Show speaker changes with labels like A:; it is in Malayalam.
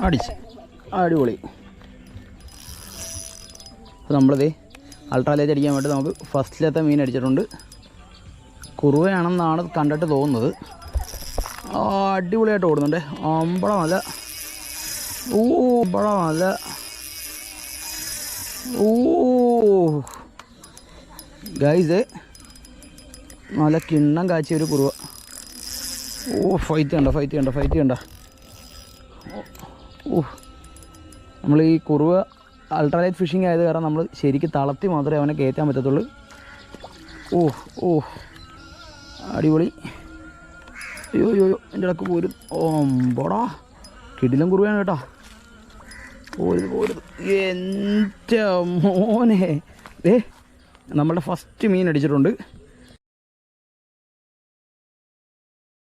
A: അടിച്ച് അടിപൊളി. അപ്പോൾ നമ്മളിത് അൾട്രാലൈറ്റ് അടിക്കാൻ വേണ്ടി നമുക്ക് ഫസ്റ്റിലത്തെ മീൻ അടിച്ചിട്ടുണ്ട്. കുറുവയാണെന്നാണ് കണ്ടിട്ട് തോന്നുന്നത്. അടിപൊളിയായിട്ട് ഓടുന്നുണ്ട്. അമ്പട നല്ല അമ്പട നല്ല ഗൈസ് നല്ല കിണ്ണം കാച്ചിയ ഒരു കുറുവ. ഫൈറ്റ് ചെയ്യണ്ട. നമ്മൾ ഈ കുറുവ അൾട്രാലൈറ്റ് ഫിഷിംഗ് ആയത് കാരണം നമ്മൾ ശരിക്കും തളർത്തി മാത്രമേ അവനെ കയറ്റാൻ പറ്റത്തുള്ളൂ. അടിപൊളി. അയ്യോ എൻ്റെ ഇടക്ക് പോരും. ഓമ്പടാ കിടിലം കുറുവയാണ് കേട്ടോ. പോരുത് എൻ്റെ മോനെ. നമ്മളുടെ ഫസ്റ്റ് മീൻ അടിച്ചിട്ടുണ്ട്.